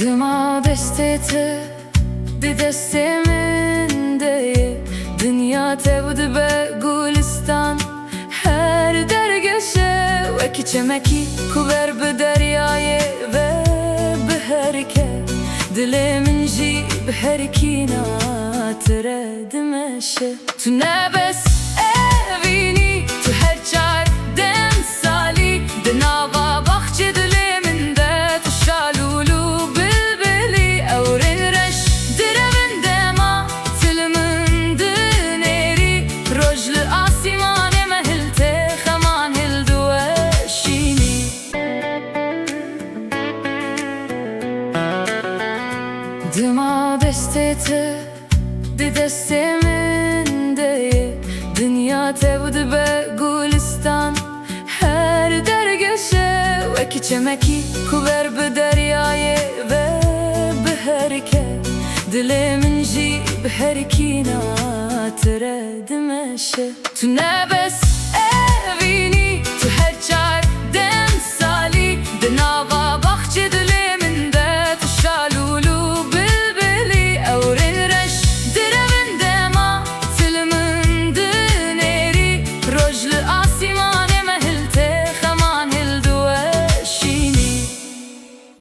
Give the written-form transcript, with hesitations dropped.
Dima bestete di desteminde Dünya tevdi be gulistan Her dergeşe ve kiçemeki Kuver be deryayı ve beherke Dilimin jî beherki natıre dimeşe Tu nebes evini Tu her çar dem sali De nava bahçe diliminde Tu şalulu bilbili Evrin reş direvinde ma Tilimin dineri Rojlu asimane mehilte Xeman hildu eşini Dima bestete di desteminde Dünya tevdi be gulistan Her dergeşe ve kiçemeki Kuver be deryayı ve beherke Dilimin jî beherki natıre dimeşe Tu nebes